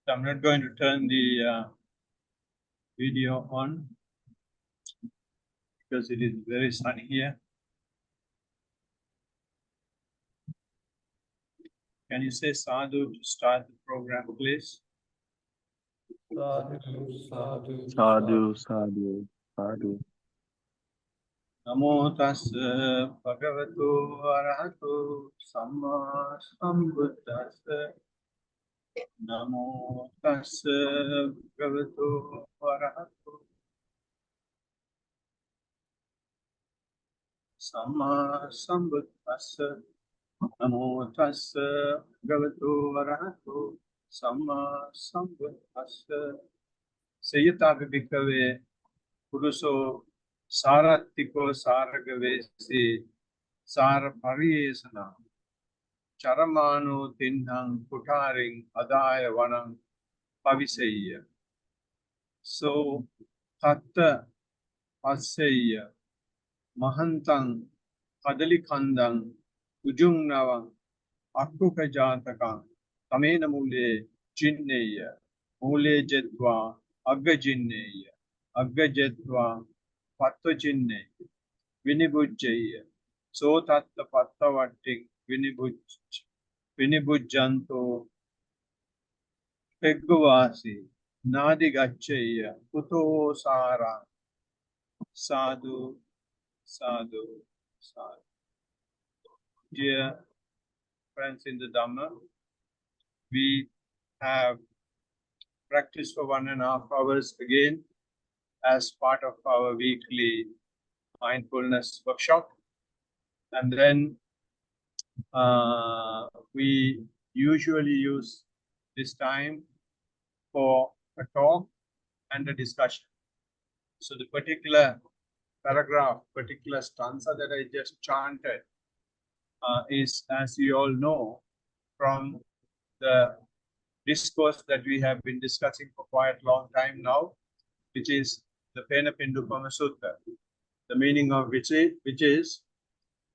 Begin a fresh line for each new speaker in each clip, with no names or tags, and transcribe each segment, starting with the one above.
I'm not going to turn the video on because it is very sunny here. Can you say sadhu to start the program, please?
Sadhu, sadhu,
Sadhu, sadhu, sadhu.
Namo tassa bhagavato arahato samma sambuddhassa. Namo tassa bhagavato arahato samma sambuddhassa. Namo tassa bhagavato arahato samma sambuddhassa. Sayyatapi bhikkhave puruso sarattiko saragavesi sara pariyesana charamano tinnang putaring adaya vanang pavisaya. So tatta pasaya mahantang kadalikandang ujungnavang akkukajatakang tamena mule jinneya mule jetva agga jinneya agga jetva patta jinne vinibujjaya so tatta patta vatting vinibujjanto pegguvasi nadi gacchaya kuto sara. Sadhu, sadhu, sadhu. Dear friends in the Dhamma, we have practiced for 1.5 hours again as part of our weekly mindfulness workshop. And then we usually use this time for a talk and a discussion. So the particular paragraph, particular stanza that I just chanted is, as you all know, from the discourse that we have been discussing for quite a long time now, which is the Pena Pindukama Sutta, the meaning of which is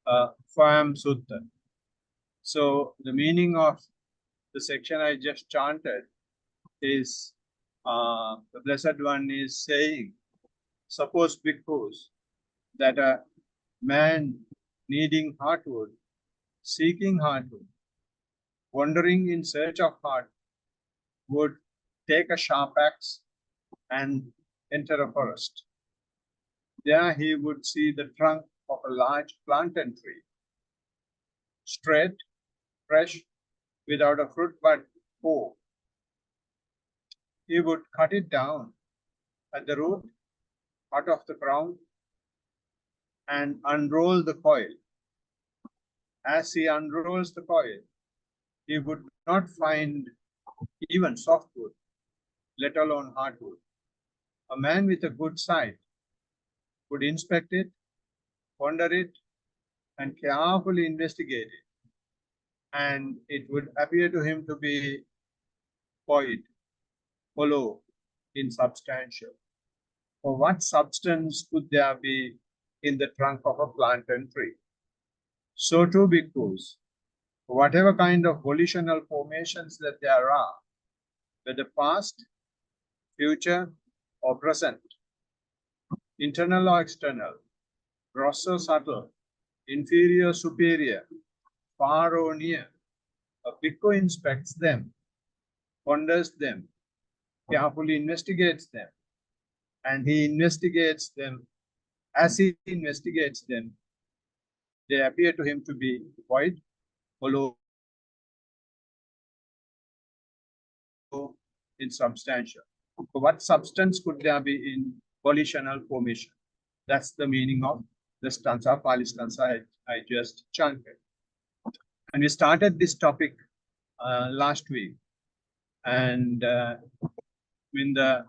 Phayam Sutta. So the meaning of the section I just chanted is the Blessed One is saying, suppose bhikkhus, that a man needing heartwood, seeking heartwood, wandering in search of heart, would take a sharp axe and enter a forest. There he would see the trunk of a large plantain tree, straight, fresh, without a fruit but core. He would cut it down at the root, out of the ground, and unroll the coil. As he unrolls the coil, he would not find even softwood, let alone hardwood. A man with a good sight would inspect it, ponder it, and carefully investigate it. And it would appear to him to be void, hollow, insubstantial. For what substance could there be in the trunk of a plantain tree? So too, bhikkhus, whatever kind of volitional formations that there are, whether past, future, or present, internal or external, gross or subtle, inferior, superior, far or near, a bhikkhu inspects them, ponders them, carefully investigates them, and he investigates them. As he investigates them, they appear to him to be void, hollow, insubstantial. So what substance could there be in volitional formation? That's the meaning of the stanza, Pali stanza I just chanted. And we started this topic last week. And in the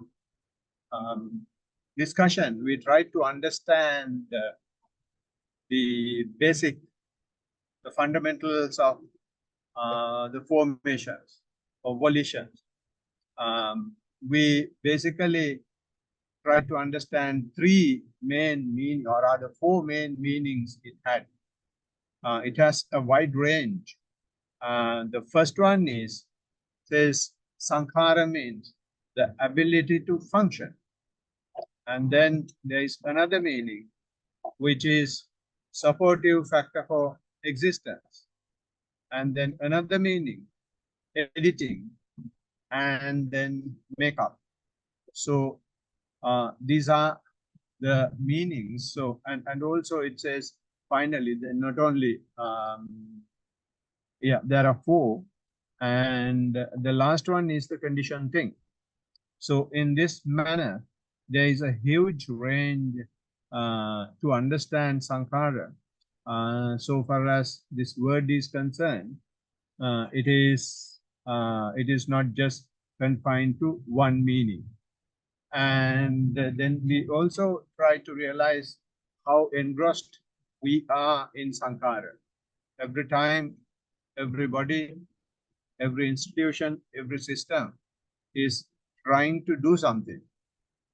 discussion, we tried to understand the basic, the fundamentals of the formations of volitions. We basically try to understand three main meaning, or rather four main meanings it had. It has a wide range. The first one is, says, Sankhara means the ability to function. And then there is another meaning, which is supportive factor for existence. And then another meaning, editing, and then makeup. So these are the meanings. So, and also it says, finally, not only, there are four, and the last one is the condition thing. So in this manner, there is a huge range to understand Sankhara. So far as this word is concerned, it is not just confined to one meaning. And then we also try to realize how engrossed we are in Sankhara. Every time, everybody, every institution, every system is trying to do something.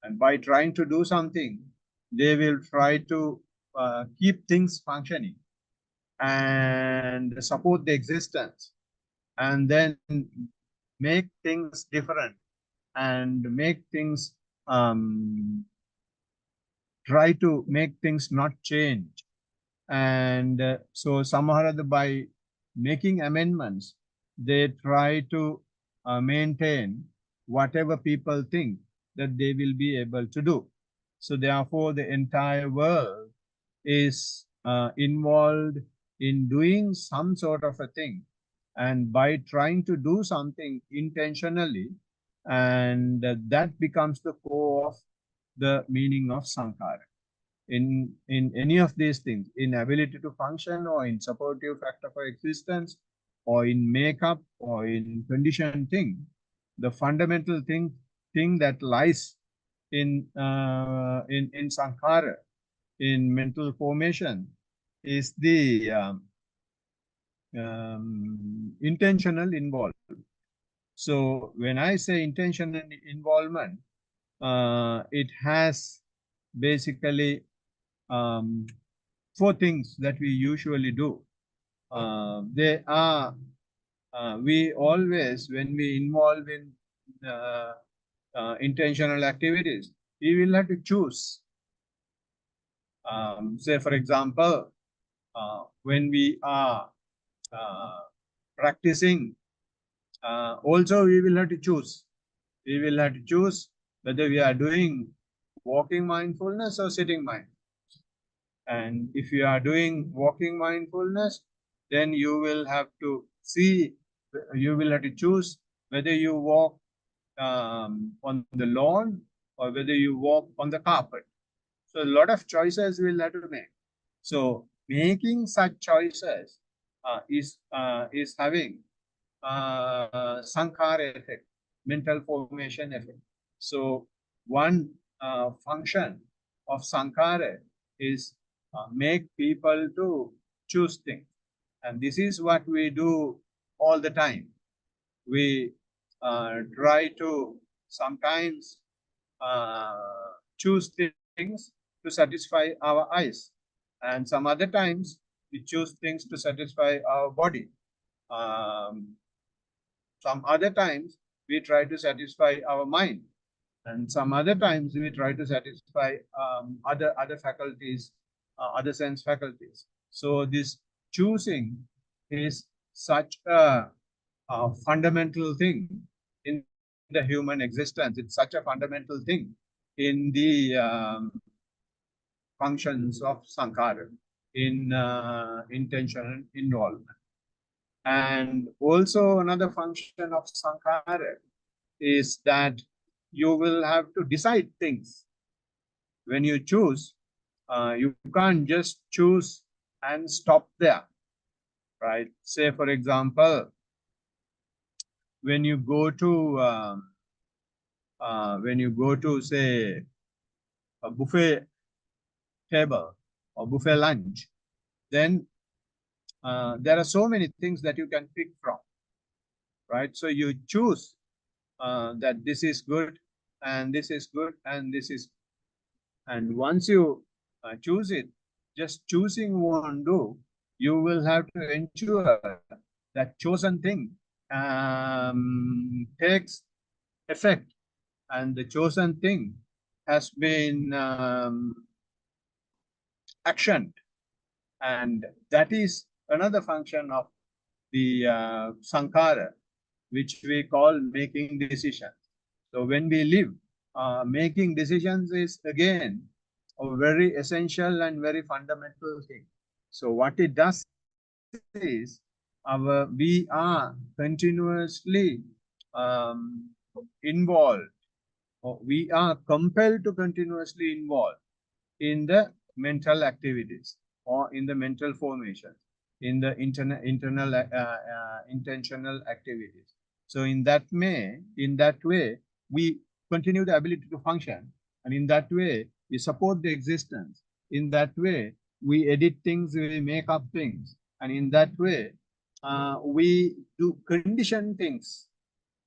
And by trying to do something, they will try to keep things functioning and support the existence, and then make things different and make things try to make things not change. And so somehow by making amendments, they try to maintain whatever people think that they will be able to do. So therefore, the entire world is involved in doing some sort of a thing. And by trying to do something intentionally, and that becomes the core of the meaning of Sankhara. In any of these things, in ability to function, or in supportive factor for existence, or in makeup, or in condition thing, the fundamental thing that lies in Sankhara, in mental formation, is the intentional involvement. So when I say intentional involvement, it has basically four things that we usually do. They are, we always, when we involve in intentional activities, we will have to choose. Say, for example, when we are practicing, also we will have to choose. We will have to choose whether we are doing walking mindfulness or sitting mindfulness. And if you are doing walking mindfulness, then you will have to see, you will have to choose whether you walk on the lawn or whether you walk on the carpet. So a lot of choices we'll have to make. So making such choices is having Sankhara effect, mental formation effect. So one function of Sankhara is make people to choose things. And this is what we do all the time. We try to sometimes choose things to satisfy our eyes. And some other times we choose things to satisfy our body. Some other times we try to satisfy our mind. And some other times we try to satisfy other faculties, other sense faculties. So this choosing is such a fundamental thing in the human existence. It's such a fundamental thing in the functions of Sankhara, in intention involvement. And also another function of Sankhara is that you will have to decide things. When you choose, you can't just choose and stop there, right? Say, for example, when you go to say a buffet table or buffet lunch, then there are so many things that you can pick from, right? So you choose that this is good and this is good and this is, and once you choose it, just choosing won't do. You will have to ensure that chosen thing takes effect and the chosen thing has been actioned, and that is another function of the sankhara, which we call making decisions. So when we live, making decisions is again a very essential and very fundamental thing. So what it does is we are continuously involved, or we are compelled to continuously involve in the mental activities or in the mental formation, in the internal intentional activities. So in that way, we continue the ability to function, and in that way, we support the existence. In that way, we edit things, we make up things, and in that way, we do condition things.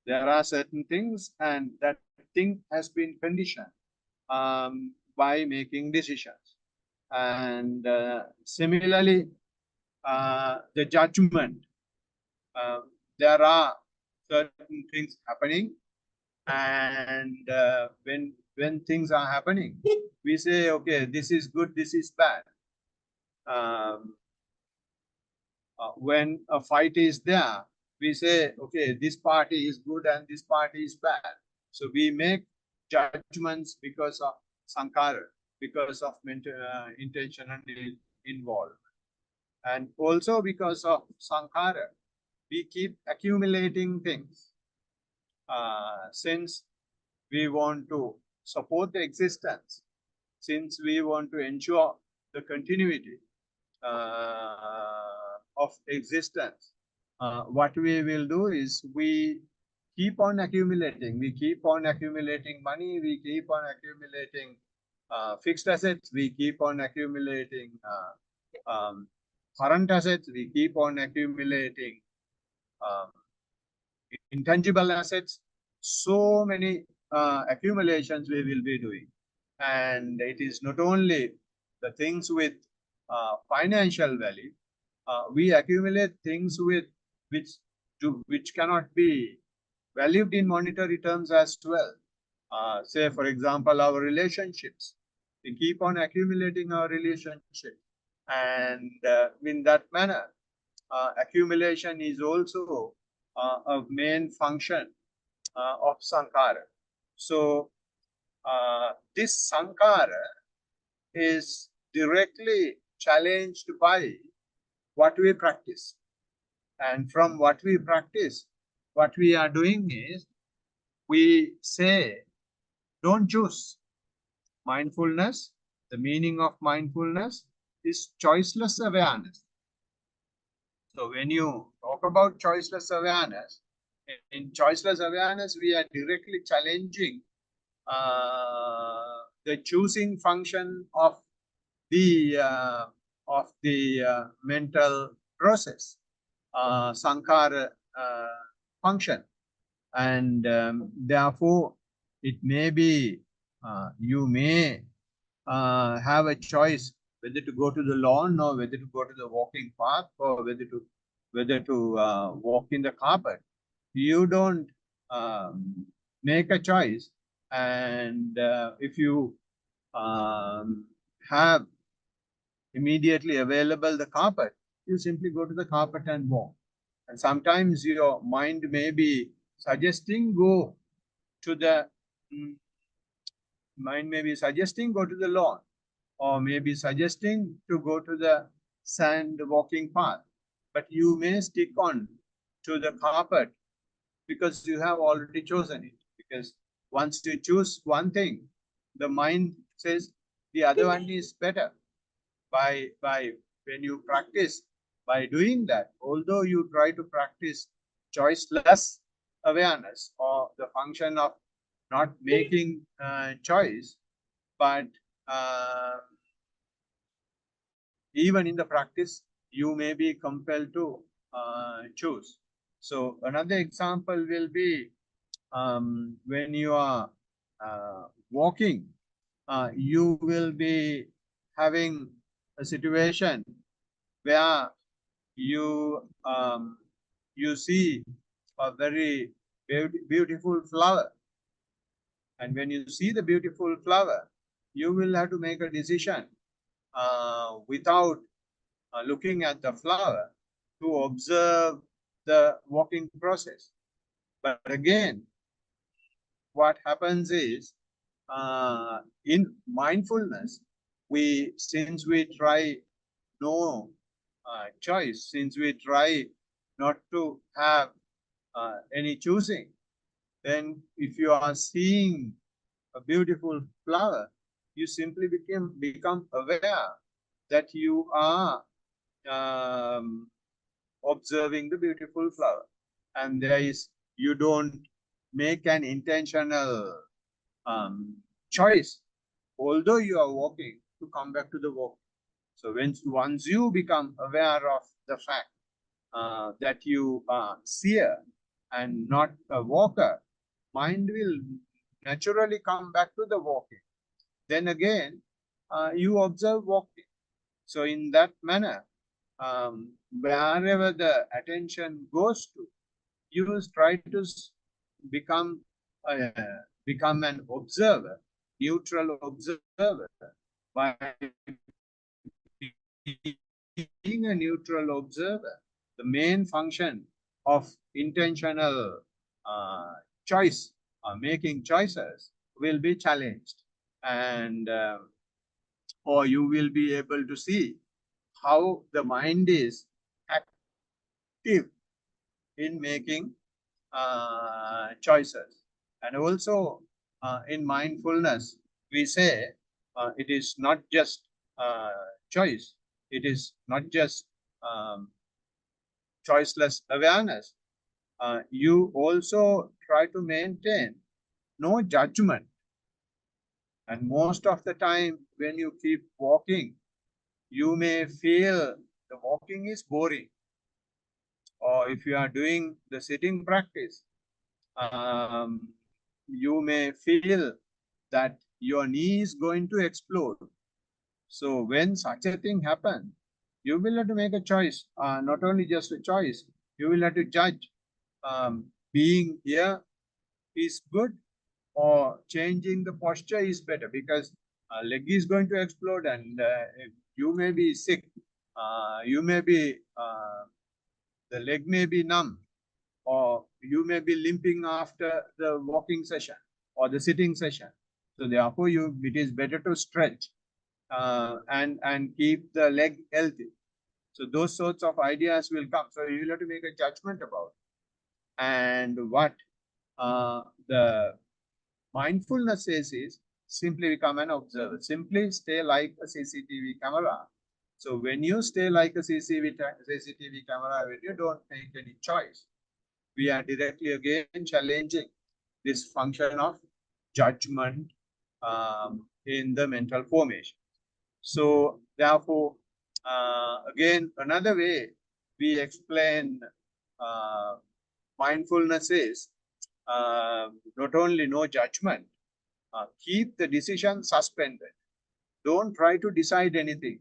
There are certain things, and that thing has been conditioned by making decisions. And similarly, the judgment, there are certain things happening, and when things are happening, we say, okay, this is good, this is bad. When a fight is there, we say, okay, this party is good and this party is bad. So we make judgments because of sankhara, because of intention and involved. And also because of sankhara, we keep accumulating things. Since we want to support the existence, since we want to ensure the continuity of existence, what we will do is we keep on accumulating. We keep on accumulating money. We keep on accumulating fixed assets. We keep on accumulating current assets. We keep on accumulating intangible assets. So many accumulations we will be doing. And it is not only the things with financial value, we accumulate things with which cannot be valued in monetary terms as well. Say, for example, our relationships. We keep on accumulating our relationship, and in that manner, accumulation is also a main function of sankhara. So this sankhara is directly challenged by what we practice. And from what we practice, what we are doing is we say, don't choose. Mindfulness, the meaning of mindfulness is choiceless awareness. So when you talk about choiceless awareness, in choiceless awareness, we are directly challenging the choosing function of the mental process, sankhara function, and therefore it may be you may have a choice whether to go to the lawn or whether to go to the walking path or whether to walk in the carpet. You don't make a choice, and if you have immediately available the carpet, you simply go to the carpet and walk. And sometimes your mind may be suggesting go to the go to the lawn, or maybe suggesting to go to the sand walking path, but you may stick on to the carpet because you have already chosen it. Because once you choose one thing, the mind says the other one is better. By when you practice, by doing that, although you try to practice choiceless awareness or the function of not making choice, but even in the practice, you may be compelled to choose. So another example will be when you are walking, you will be having a situation where you you see a very beautiful flower. And when you see the beautiful flower, you will have to make a decision without looking at the flower to observe the walking process. But again, what happens is in mindfulness, since we try no choice, since we try not to have any choosing, then if you are seeing a beautiful flower, you simply become aware that you are observing the beautiful flower, and you don't make an intentional choice, although you are walking, to come back to the walk. So once you become aware of the fact that you are seer and not a walker, mind will naturally come back to the walking. Then again, you observe walking. So in that manner, wherever the attention goes to, you try to become become an observer, neutral observer. By being a neutral observer, the main function of intentional choice, making choices, will be challenged, and or you will be able to see how the mind is active in making choices. And also in mindfulness, we say it is not just choice, it is not just choiceless awareness. You also try to maintain no judgment. And most of the time, when you keep walking, you may feel the walking is boring. Or if you are doing the sitting practice, you may feel that your knee is going to explode. So when such a thing happens, you will have to make a choice, not only just a choice, you will have to judge being here is good or changing the posture is better, because leg is going to explode, and you may be sick, you may be, the leg may be numb, or you may be limping after the walking session or the sitting session. So therefore, it is better to stretch and keep the leg healthy. So those sorts of ideas will come. So you will have to make a judgment about it. And what the mindfulness says is simply become an observer. Simply stay like a CCTV camera. So when you stay like a CCTV camera, when you don't make any choice, we are directly again challenging this function of judgment in the mental formation. So therefore, again, another way we explain mindfulness is not only no judgment, keep the decision suspended. Don't try to decide anything.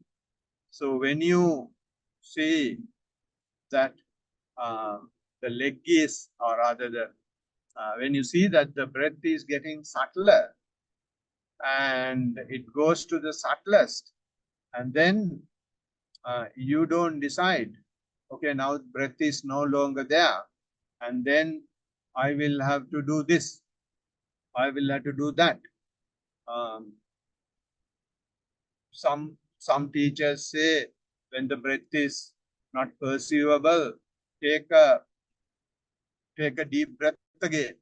So when you see that the leg is, or rather when you see that the breath is getting subtler and it goes to the subtlest, and then you don't decide, okay, now breath is no longer there, and then I will have to do this, I will have to do that. Some teachers say when the breath is not perceivable, take a deep breath again.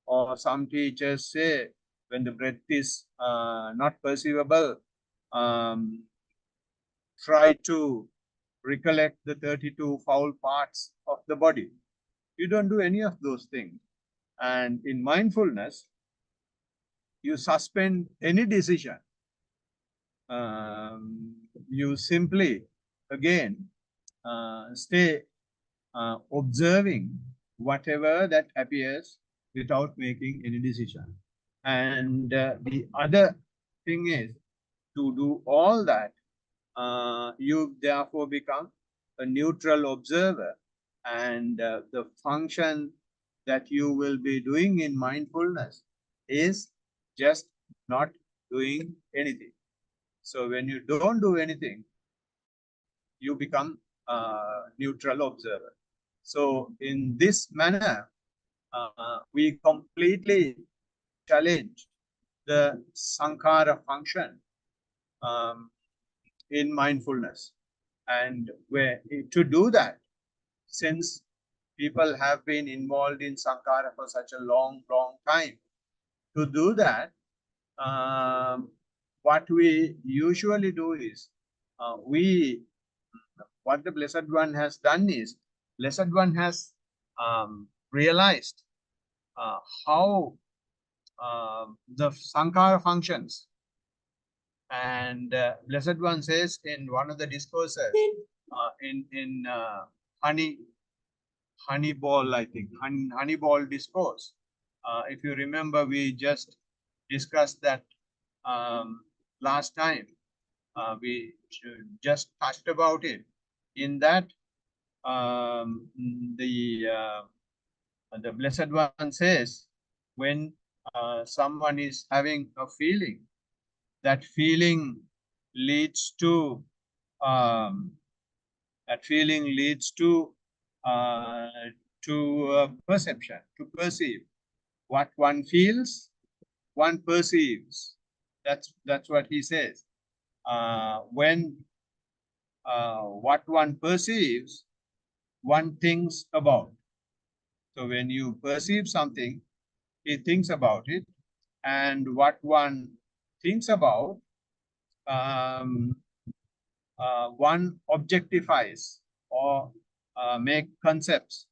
Or some teachers say when the breath is not perceivable, try to recollect the 32 foul parts of the body. You don't do any of those things. And in mindfulness, you suspend any decision. You simply, again, stay observing whatever that appears without making any decision. And the other thing is, to do all that, you therefore become a neutral observer, and the function that you will be doing in mindfulness is just not doing anything. So when you don't do anything, you become a neutral observer. So in this manner, we completely challenge the sankhara function in mindfulness. And to do that, since people have been involved in sankhara for such a long time, to do that, what we usually do is, what the Blessed One has done is, Blessed One has realized how the sankhara functions. And Blessed One says in one of the discourses, in honey ball, I think, honey ball discourse. If you remember, we just discussed that last time. We just touched about it. In that, the Blessed One says, when someone is having a feeling, that feeling leads to perception, to perceive. What one feels, one perceives. That's what he says. When what one perceives, one thinks about. So when you perceive something, he thinks about it, and what one thinks about, one objectifies or make concepts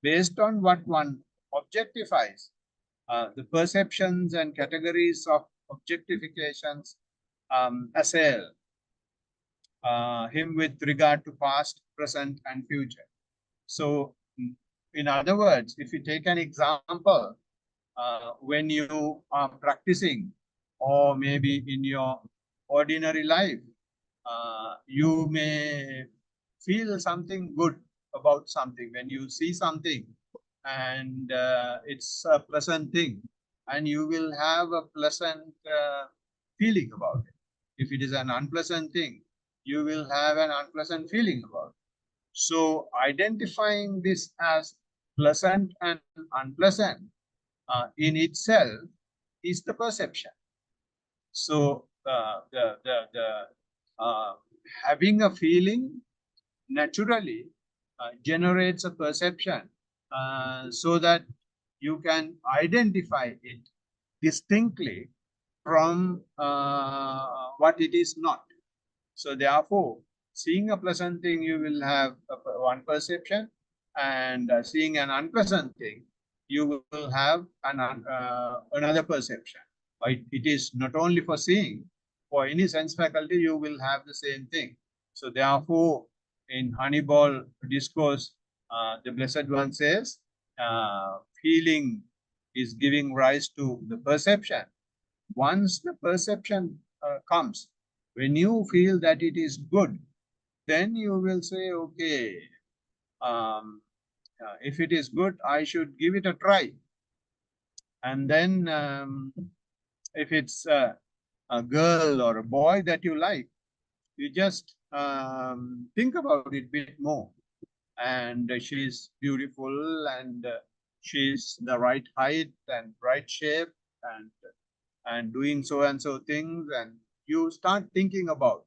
based on what one objectifies. The perceptions and categories of objectifications assail him with regard to past, present, and future. So, in other words, if you take an example, when you are practicing, or maybe in your ordinary life, you may feel something good about something. When you see something and it's a pleasant thing, and you will have a pleasant feeling about it. If it is an unpleasant thing, you will have an unpleasant feeling about it. So identifying this as pleasant and unpleasant in itself is the perception. So having a feeling naturally generates a perception, so that you can identify it distinctly from what it is not. So therefore, seeing a pleasant thing, you will have one perception, and seeing an unpleasant thing, you will have another perception. It is not only for seeing, for any sense faculty, you will have the same thing. So therefore, in Honeyball discourse, the Blessed One says, feeling is giving rise to the perception. Once the perception comes, when you feel that it is good, then you will say, okay, if it is good, I should give it a try. And then if it's a girl or a boy that you like, you just think about it a bit more. And she's beautiful, and she's the right height and right shape, and doing so and so things, and you start thinking about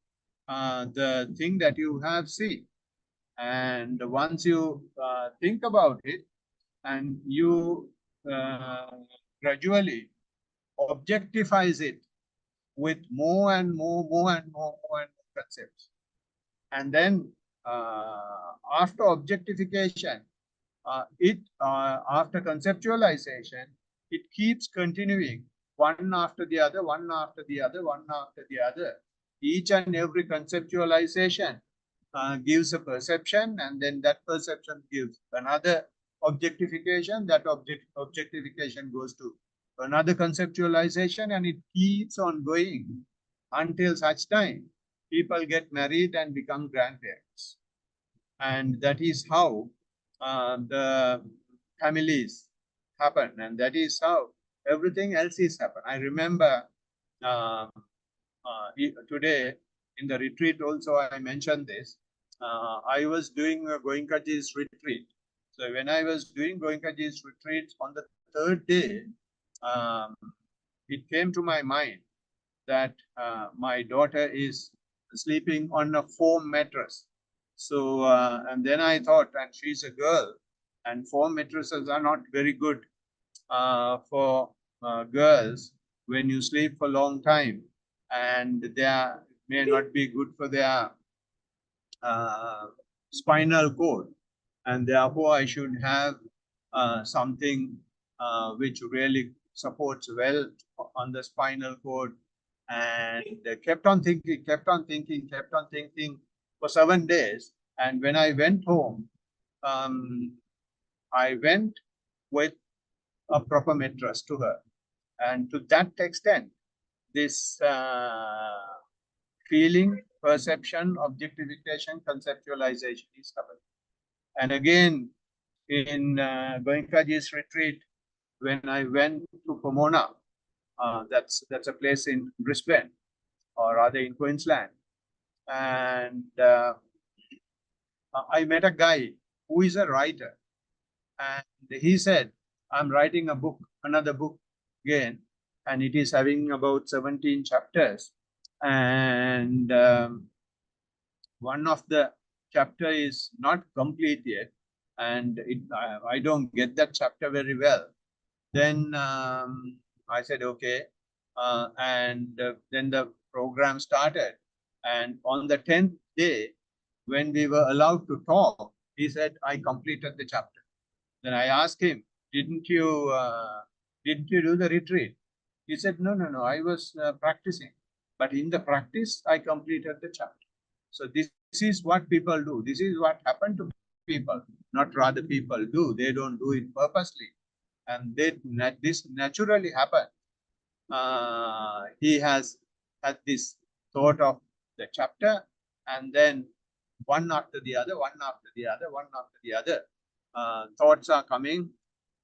the thing that you have seen. And once you think about it, and you gradually objectifies it with more and more concepts. And then after objectification, after conceptualization, it keeps continuing, one after the other, one after the other, one after the other. Each and every conceptualization gives a perception, and then that perception gives another objectification. That objectification goes to another conceptualization, and it keeps on going until such time people get married and become grandparents. And that is how the families happen, and that is how everything else is happen. I remember today in the retreat also I mentioned this. I was doing Goenkaji's retreat. So when I was doing Goenkaji's retreat on the third day, um, it came to my mind that my daughter is sleeping on a foam mattress. So, and then I thought, and she's a girl, and foam mattresses are not very good for girls when you sleep for a long time, and they may not be good for their uh, spinal cord, and therefore I should have something which really supports well on the spinal cord. And kept on thinking, kept on thinking, kept on thinking for 7 days. And when I went home, I went with a proper mattress to her. And to that extent, this feeling, perception, objectification, conceptualization is happening. And again, in Goenkaji's retreat, when I went to Pomona, that's a place in Brisbane, or rather in Queensland, and I met a guy who is a writer, and he said, "I'm writing a book, another book again, and it is having about 17 chapters, and one of the chapter is not complete yet, and I don't get that chapter very well." Then I said, okay. And then the program started. And on the 10th day, when we were allowed to talk, he said, I completed the chapter. Then I asked him, didn't you do the retreat? He said, no, I was practicing. But in the practice, I completed the chapter. So this is what people do. This is what happened to people, not rather people do. They don't do it purposely. And this naturally happened. He has had this thought of the chapter, and then one after the other, one after the other, one after the other, thoughts are coming,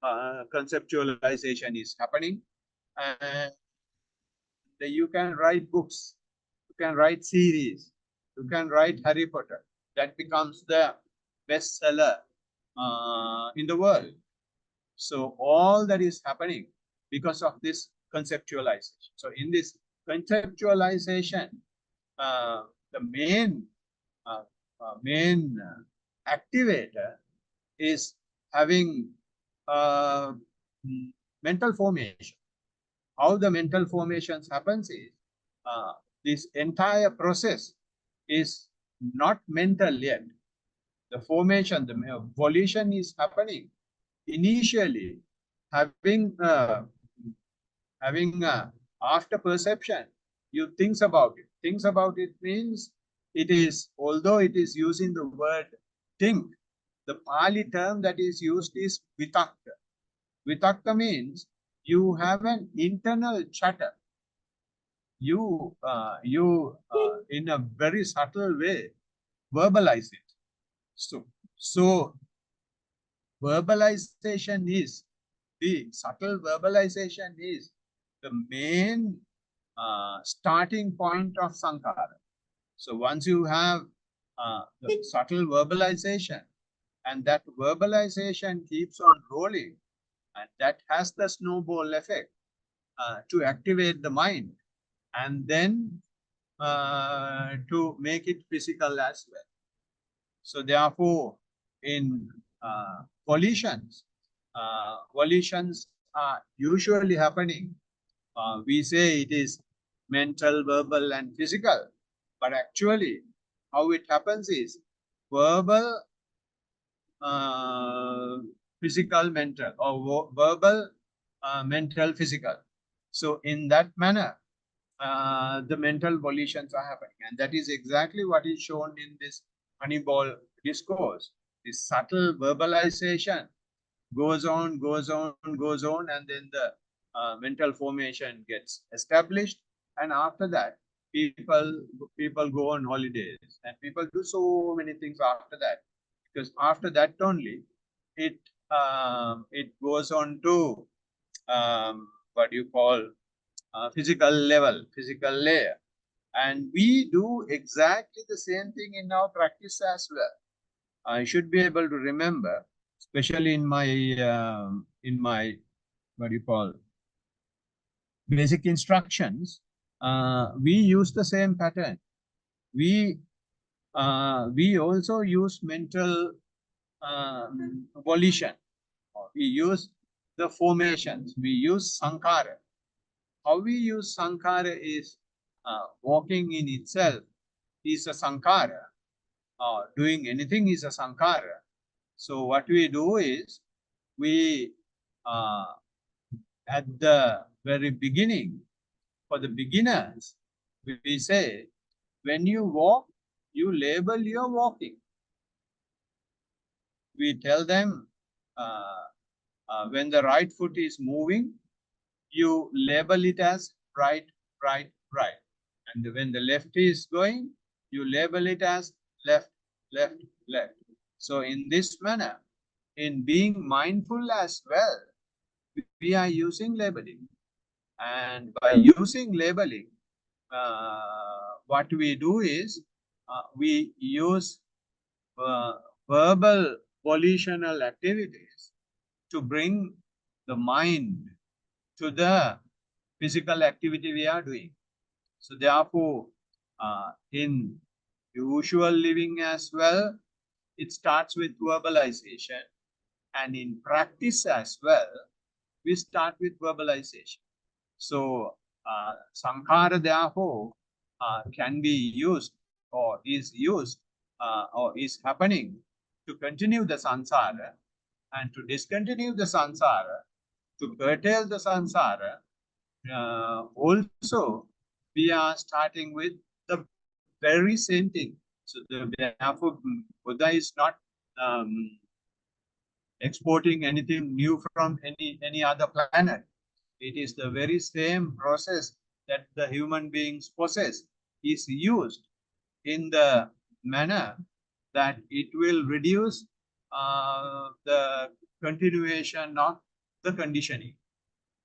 conceptualization is happening, and you can write books, you can write series, you can write Harry Potter. That becomes the bestseller in the world. So all that is happening because of this conceptualization. So in this conceptualization, the main activator is having mental formation. How the mental formations happens is this entire process is not mental yet. The formation, the volition is happening initially, having after perception. You think about it. Thinks about it means it is, although it is using the word think, the Pali term that is used is vitakka. Vitakka means you have an internal chatter. You in a very subtle way verbalize it. So verbalization is the subtle verbalization is the main starting point of sankhara. So once you have the subtle verbalization, and that verbalization keeps on rolling, and that has the snowball effect to activate the mind, and then to make it physical as well. So therefore, in volitions are usually happening. We say it is mental, verbal, and physical, but actually, how it happens is verbal, physical, mental, or verbal, mental, physical. So in that manner, the mental volitions are happening, and that is exactly what is shown in this Honeyball discourse. This subtle verbalization goes on, and then the mental formation gets established, and after that, people go on holidays, and people do so many things after that, because after that only it it goes on to what you call physical level, physical layer. And we do exactly the same thing in our practice as well. I should be able to remember, especially in my what do you call basic instructions. We use the same pattern. We also use mental volition. We use the formations. We use sankhara. How we use sankhara is walking in itself is a sankhara. Doing anything is a sankhara. So what we do is we at the very beginning, for the beginners, we say when you walk, you label your walking. We tell them when the right foot is moving, you label it as right, right, right. And when the left is going, you label it as left, left, left. So in this manner, in being mindful as well, we are using labeling. And by using labeling, what we do is we use verbal volitional activities to bring the mind to the physical activity we are doing. So therefore, in usual living as well, it starts with verbalization. And in practice as well, we start with verbalization. So sankhara therefore can be used or is used or is happening to continue the samsara, and to discontinue the samsara, to curtail the samsara. Also, we are starting with the very same thing. So therefore, Buddha is not exporting anything new from any other planet. It is the very same process that the human beings possess is used in the manner that it will reduce the continuation of the conditioning.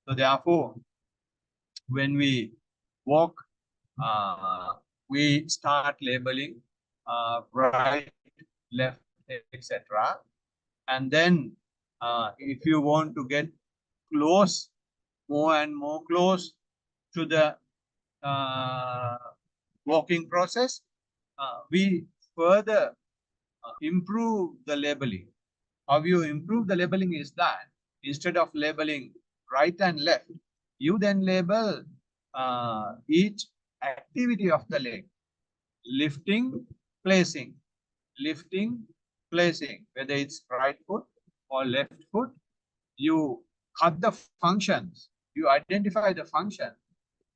So therefore, when we walk, we start labeling right, left, etc. And then if you want to get close, more and more close to the walking process, we further improve the labeling. How you improve the labeling is that instead of labeling right and left, you then label each activity of the leg: lifting, placing, lifting, placing, whether it's right foot or left foot. You cut the functions, you identify the function,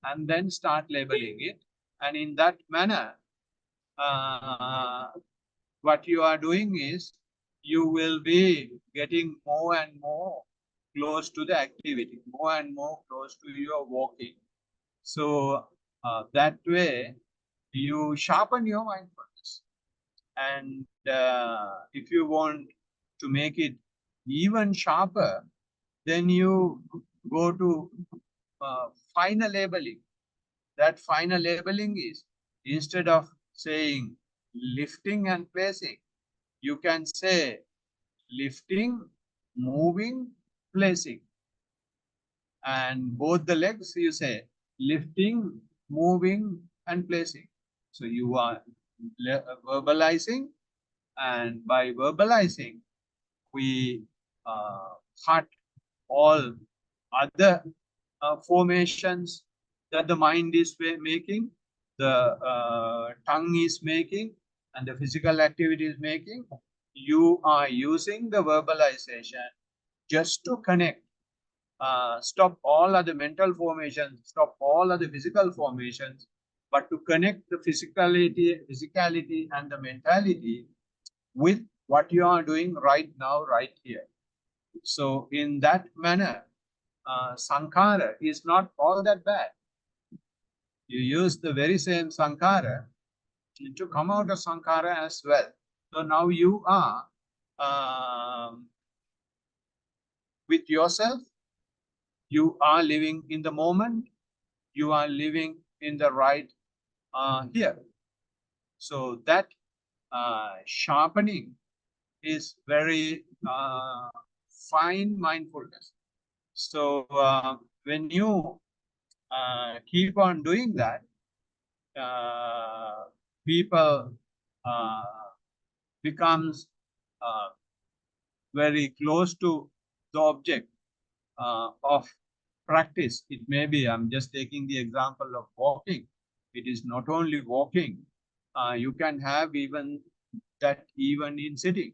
and then start labeling it. And in that manner, what you are doing is you will be getting more and more close to the activity, more and more close to your walking. So that way you sharpen your mindfulness. And if you want to make it even sharper, then you go to final labeling. That final labeling is, instead of saying lifting and placing, you can say lifting, moving, placing. And both the legs, you say lifting, moving, and placing. So you are verbalizing, and by verbalizing, we cut all other formations that the mind is making, the tongue is making, and the physical activity is making. You are using the verbalization just to connect. Stop all other mental formations, stop all other physical formations, but to connect the physicality and the mentality with what you are doing right now, right here. So in that manner, sankhara is not all that bad. You use the very same sankhara to come out of sankhara as well. So now you are with yourself. You are living in the moment. You are living in the right here. So that sharpening is very fine mindfulness. So when you keep on doing that, people becomes very close to the object of practice. It may be, I'm just taking the example of walking. It is not only walking, you can have even that even in sitting.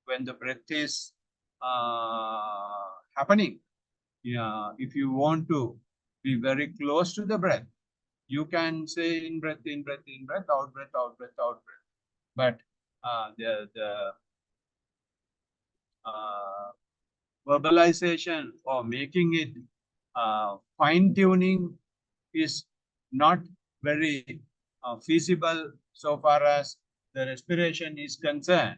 When the breath is happening, if you want to be very close to the breath, you can say in breath, in breath, in breath, out breath, out breath, out breath. But the verbalization or making it fine tuning is not very feasible so far as the respiration is concerned,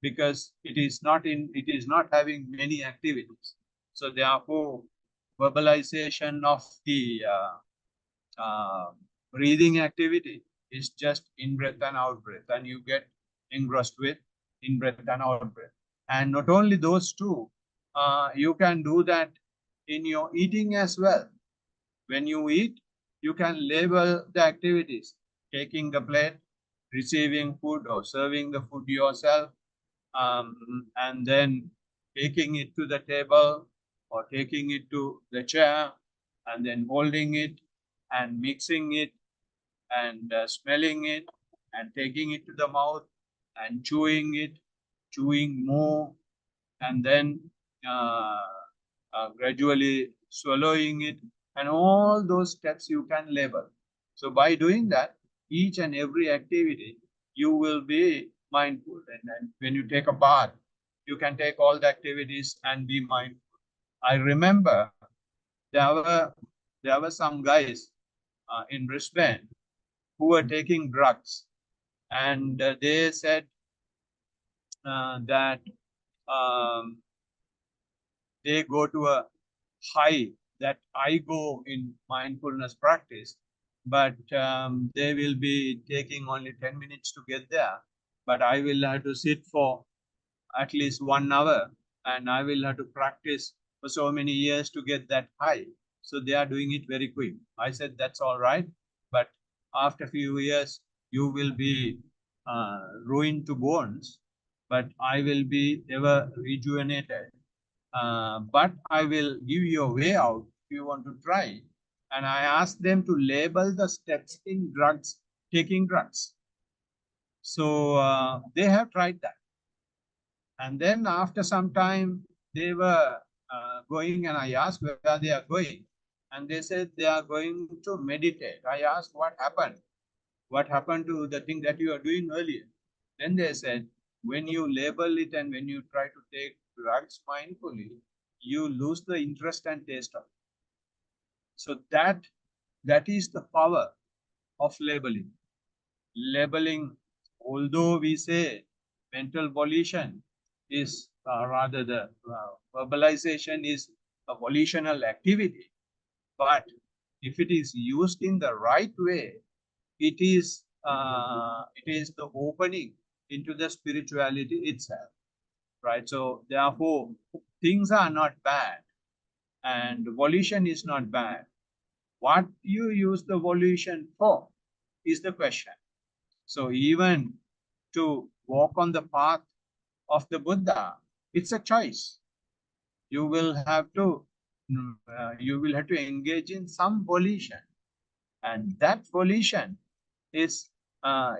because it is not having many activities. So therefore, verbalization of the breathing activity is just in breath and out breath, and you get engrossed with in breath and out breath. And not only those two, you can do that in your eating as well. When you eat, you can label the activities: taking the plate, receiving food or serving the food yourself, and then taking it to the table or taking it to the chair, and then holding it and mixing it and smelling it and taking it to the mouth and chewing more, and then gradually swallowing it, and all those steps you can label. So by doing that, each and every activity, you will be mindful. And when you take a bath, you can take all the activities and be mindful. I remember there were some guys in Brisbane who were taking drugs, and they said that um, they go to a high that I go in mindfulness practice, but they will be taking only 10 minutes to get there. But I will have to sit for at least 1 hour, and I will have to practice for so many years to get that high. So they are doing it very quick. I said, that's all right. But after a few years, you will be ruined to bones, but I will be ever rejuvenated. But I will give you a way out if you want to try. And I asked them to label the steps in drugs, taking drugs. So they have tried that. And then after some time, they were going, and I asked where they are going. And they said they are going to meditate. I asked what happened? What happened to the thing that you are doing earlier? Then they said, when you label it and when you try to take drugs mindfully, you lose the interest and taste of it. So that is the power of labeling. Labeling, although we say mental volition is rather the verbalization is a volitional activity, but if it is used in the right way, it is the opening into the spirituality itself, right? So therefore, things are not bad, and volition is not bad. What you use the volition for is the question. So even to walk on the path of the Buddha, it's a choice. You will have to engage in some volition, and that volition is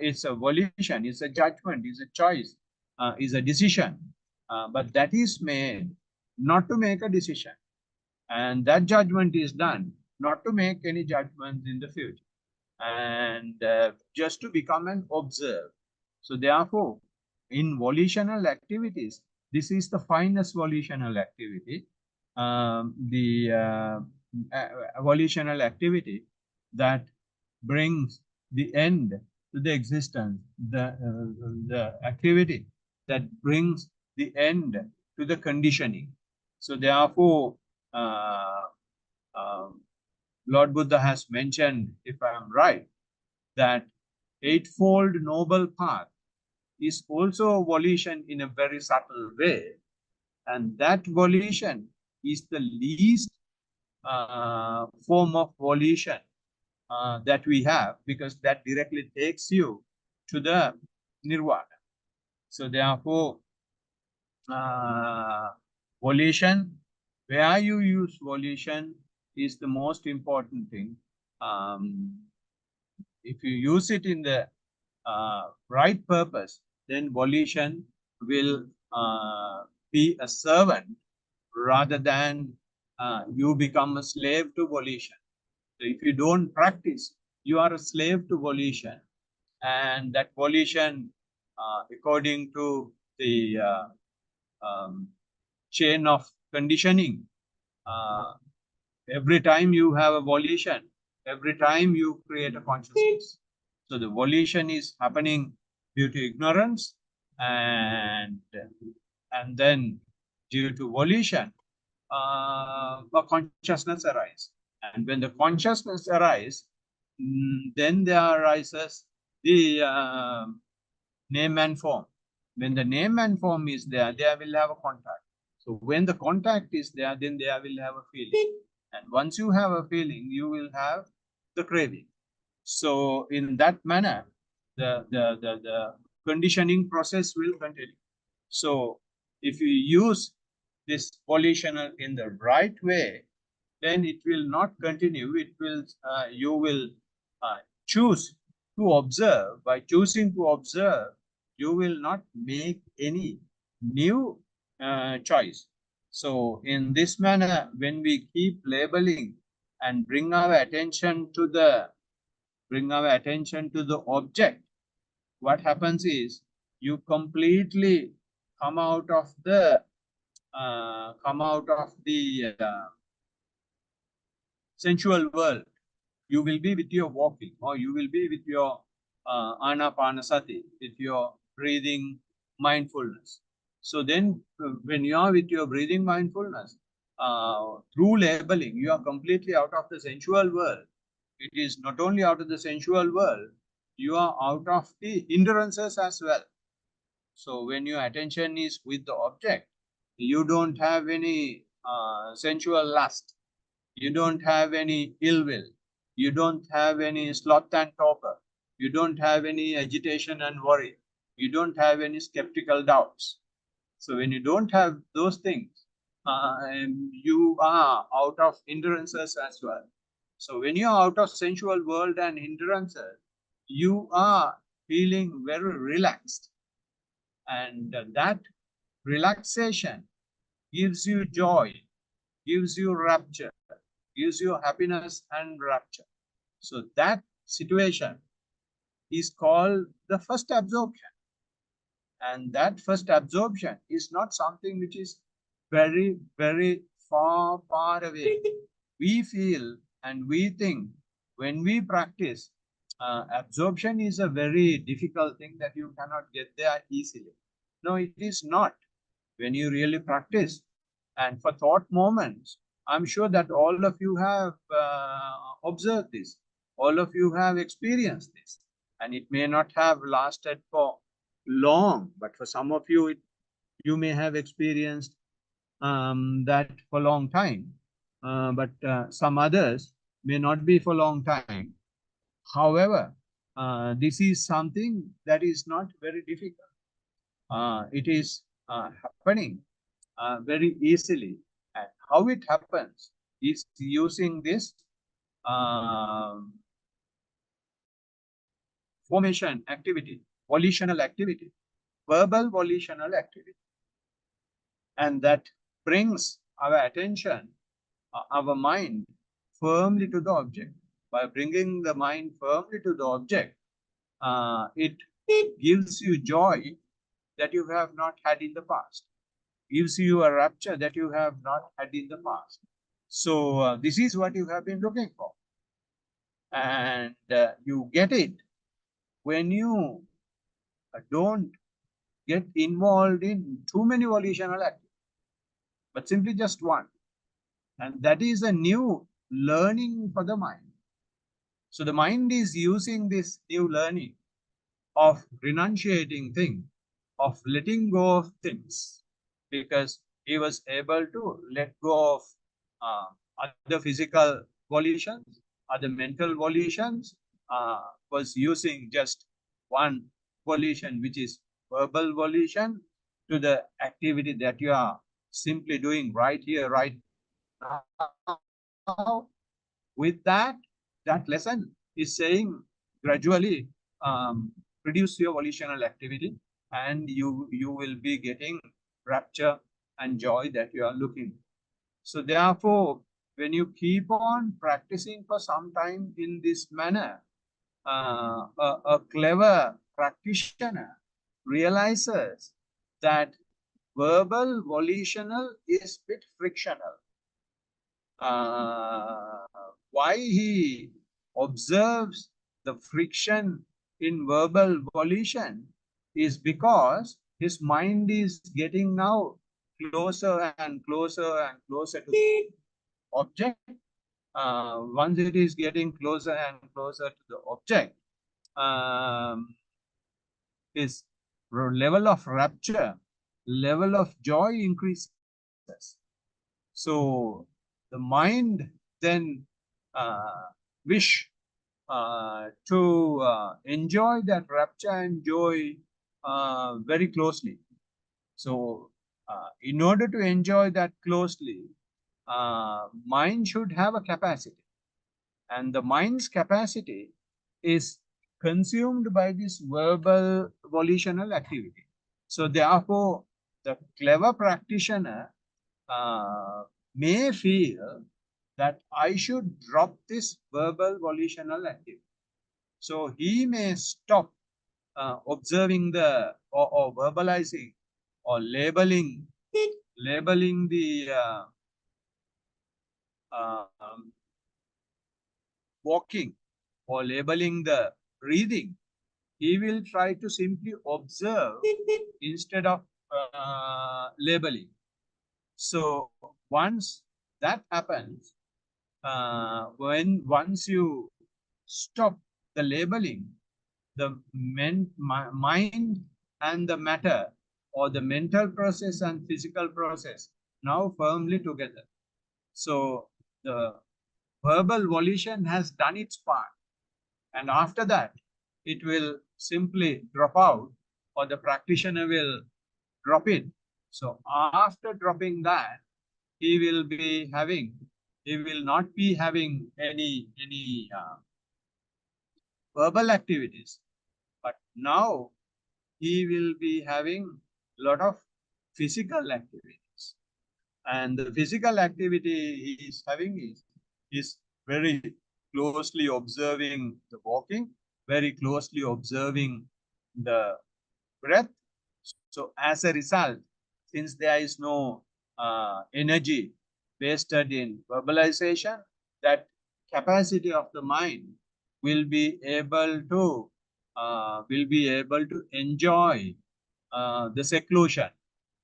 it's a volition, it's a judgment, it's a choice, is a decision. But that is made not to make a decision, and that judgment is done not to make any judgments in the future, and just to become an observer. So therefore, in volitional activities, this is the finest volitional activity, the volitional activity that brings the end to the existence, the activity that brings the end to the conditioning. So therefore, Lord Buddha has mentioned, if I am right, that Eightfold Noble Path is also volition in a very subtle way. And that volition is the least form of volition that we have, because that directly takes you to the nirvana. So therefore, volition, where you use volition is the most important thing. If you use it in the right purpose, then volition will be a servant rather than you become a slave to volition. So if you don't practice, you are a slave to volition. And that volition, according to the chain of conditioning, every time you have a volition, every time you create a consciousness. So the volition is happening due to ignorance, and then due to volition, a consciousness arises. And when the consciousness arises, then there arises the name and form. When the name and form is there, they will have a contact. So when the contact is there, then they will have a feeling. And once you have a feeling, you will have the craving. So in that manner, the conditioning process will continue. So if you use this volitional in the right way, then it will not continue. It will you will choose to observe. By choosing to observe, you will not make any new choice. So in this manner, when we keep labeling and bring our attention to the object, what happens is you completely come out of the sensual world. You will be with your walking, or you will be with your anapanasati, with your breathing mindfulness. So then when you are with your breathing mindfulness, through labeling, you are completely out of the sensual world. It is not only out of the sensual world, you are out of the hindrances as well. So when your attention is with the object, you don't have any sensual lust. You don't have any ill will. You don't have any sloth and torpor. You don't have any agitation and worry. You don't have any skeptical doubts. So when you don't have those things, you are out of hindrances as well. So when you are out of sensual world and hindrances, you are feeling very relaxed. And that relaxation gives you joy, gives you rapture, gives you happiness and rapture. So that situation is called the first absorption. And that first absorption is not something which is very, very far, far away. We feel and we think when we practice, absorption is a very difficult thing that you cannot get there easily. No, it is not. When you really practice, and for thought moments, I'm sure that all of you have observed this, all of you have experienced this, and it may not have lasted for long, but for some of you, you may have experienced that for a long time, but some others may not be for a long time. However, this is something that is not very difficult. It is happening very easily. And how it happens is using this formation activity, volitional activity, verbal volitional activity. And that brings our attention, our mind firmly to the object. By bringing the mind firmly to the object, it gives you joy that you have not had in the past, gives you a rapture that you have not had in the past. So this is what you have been looking for. And you get it when you don't get involved in too many volitional activities. but simply just one. And that is a new learning for the mind. So the mind is using this new learning of renunciating things, of letting go of things, because he was able to let go of uh, other physical volitions, other mental volitions, was using just one volition, which is verbal volition, to the activity that you are simply doing right here, right now. With that, that lesson is saying gradually reduce your volitional activity, and you will be getting rapture and joy that you are looking. So therefore, when you keep on practicing for some time in this manner, a clever practitioner realizes that verbal volitional is bit frictional. uh, why he observes the friction in verbal volition is because his mind is getting now closer and closer and closer to the object. Once it is getting closer and closer to the object, his level of rapture, level of joy increases. So the mind then wish to enjoy that rapture and joy very closely. So in order to enjoy that closely, mind should have a capacity, and the mind's capacity is consumed by this verbal volitional activity. So therefore, the clever practitioner uh, may feel that I should drop this verbal volitional activity. So he may stop observing or verbalizing or labeling the um, walking or labeling the breathing. He will try to simply observe instead of labeling. So once that happens, when once you stop the labeling, the mind and the matter, or the mental process and physical process, now firmly together. So the verbal volition has done its part, and after that it will simply drop out, or the practitioner will drop it. So after dropping that, he will be having, he will not be having any verbal activities, but now he will be having a lot of physical activities. And the physical activity he is having is very closely observing the walking, very closely observing the breath. So as a result, since there is no energy wasted in verbalization, that capacity of the mind will be able to enjoy the seclusion,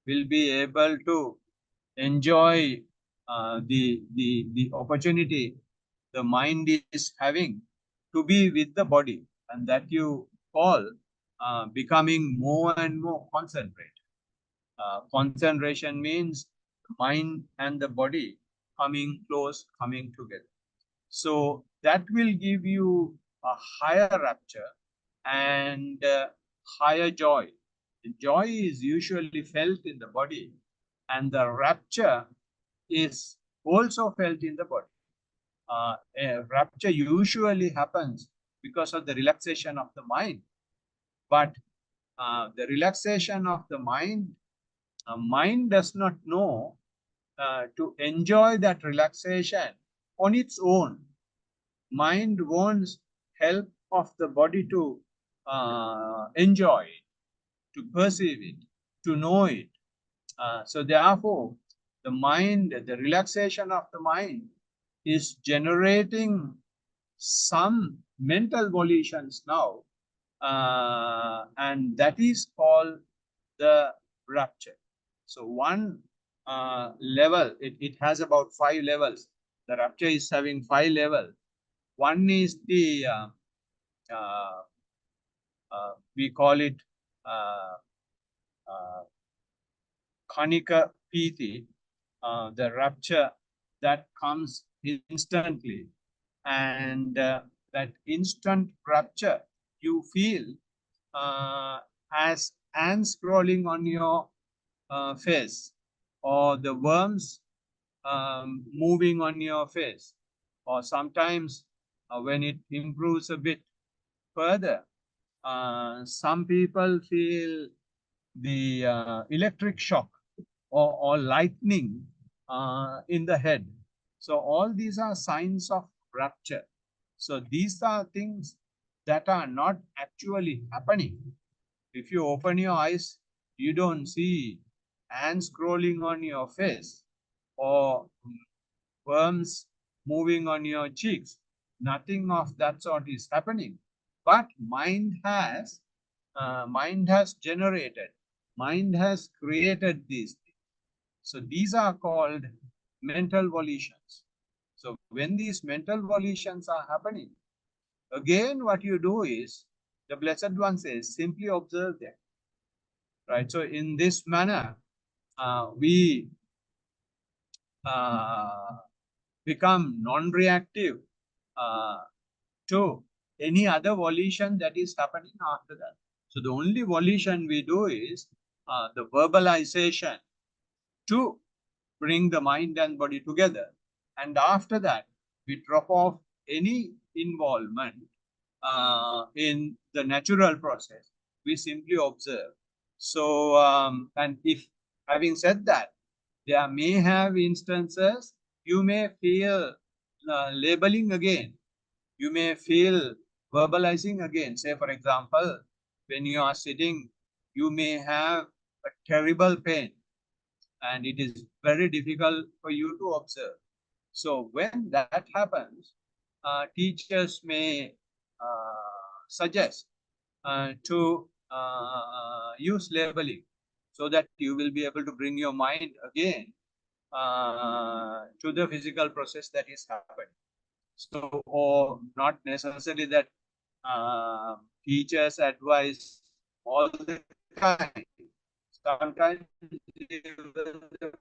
will be able to enjoy the opportunity the mind is having to be with the body, and that you call becoming more and more concentrated. Concentration means the mind and the body coming close, coming together. So that will give you a higher rapture and higher joy. The joy is usually felt in the body, and the rapture is also felt in the body. Rapture usually happens because of the relaxation of the mind, but the relaxation of the mind does not know to enjoy that relaxation on its own. Mind wants help of the body to enjoy it, to perceive it, to know it. So therefore, the relaxation of the mind is generating some mental volitions now, and that is called the rapture. So one level. It has about 5 levels. The rapture is having 5 levels. One is the we call it Kanika Piti, the rapture that comes instantly, and that instant rapture you feel as ants crawling on your face, or the worms moving on your face, or sometimes when it improves a bit further, some people feel the electric shock or lightning in the head. So all these are signs of rapture. So these are things that are not actually happening. If you open your eyes, you don't see ants crawling on your face or worms moving on your cheeks. Nothing of that sort is happening. But mind has generated, mind has created these things. So these are called mental volitions. So when these mental volitions are happening, again what you do is, the Blessed One says, simply observe them. Right? So in this manner, we become non-reactive to any other volition that is happening after that. So the only volition we do is the verbalization to bring the mind and body together. And after that, we drop off any involvement in the natural process. We simply observe. So, and if having said that, there may have instances you may feel labeling again. You may feel verbalizing again. Say, for example, when you are sitting, you may have a terrible pain, and it is very difficult for you to observe. So when that happens, teachers may suggest to use labeling, so that you will be able to bring your mind again to the physical process that is happening. So, or not necessarily that teachers advise all the time. Sometimes the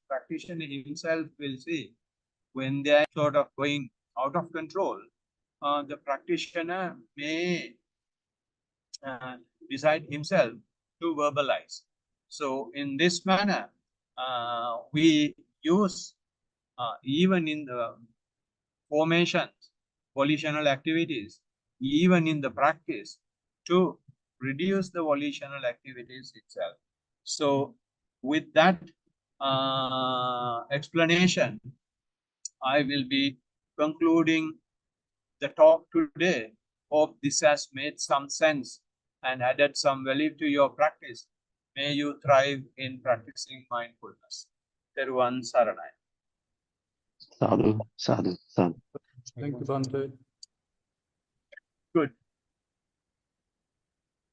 practitioner himself will see when they are sort of going out of control, the practitioner may decide himself to verbalize. So in this manner, we use even in the formations, volitional activities, even in the practice, to reduce the volitional activities itself. So with that explanation, I will be concluding the talk today. Hope this has made some sense and added some value to your practice. May you thrive in practicing mindfulness. Teruvan Saranai.
Sadhu, sadhu, sadhu.
Thank you, Bhante.
Good.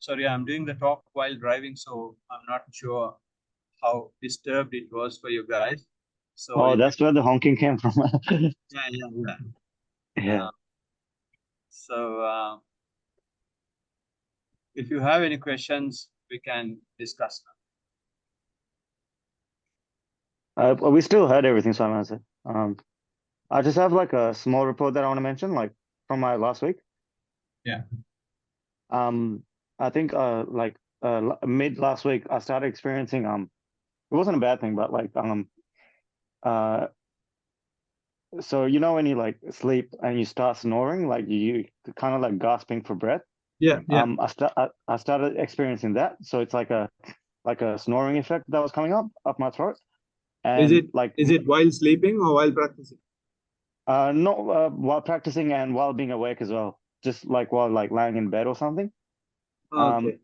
Sorry, I'm doing the talk while driving, so I'm not sure how disturbed it was for you guys. So
Oh, that's where the honking came from.
yeah.
Yeah.
So if you have any questions, we can discuss now.
We still heard everything, so I'm answered. I just have like a small report that I want to mention, like from my last week.
Yeah.
I think mid last week I started experiencing it wasn't a bad thing, but like so you know when you like sleep and you start snoring, like you kind of like gasping for breath.
Yeah.
I started experiencing that, so it's like a snoring effect that was coming up my throat. And
is it while sleeping or while practicing?
No, while practicing and while being awake as well, just like while like lying in bed or something.
Okay.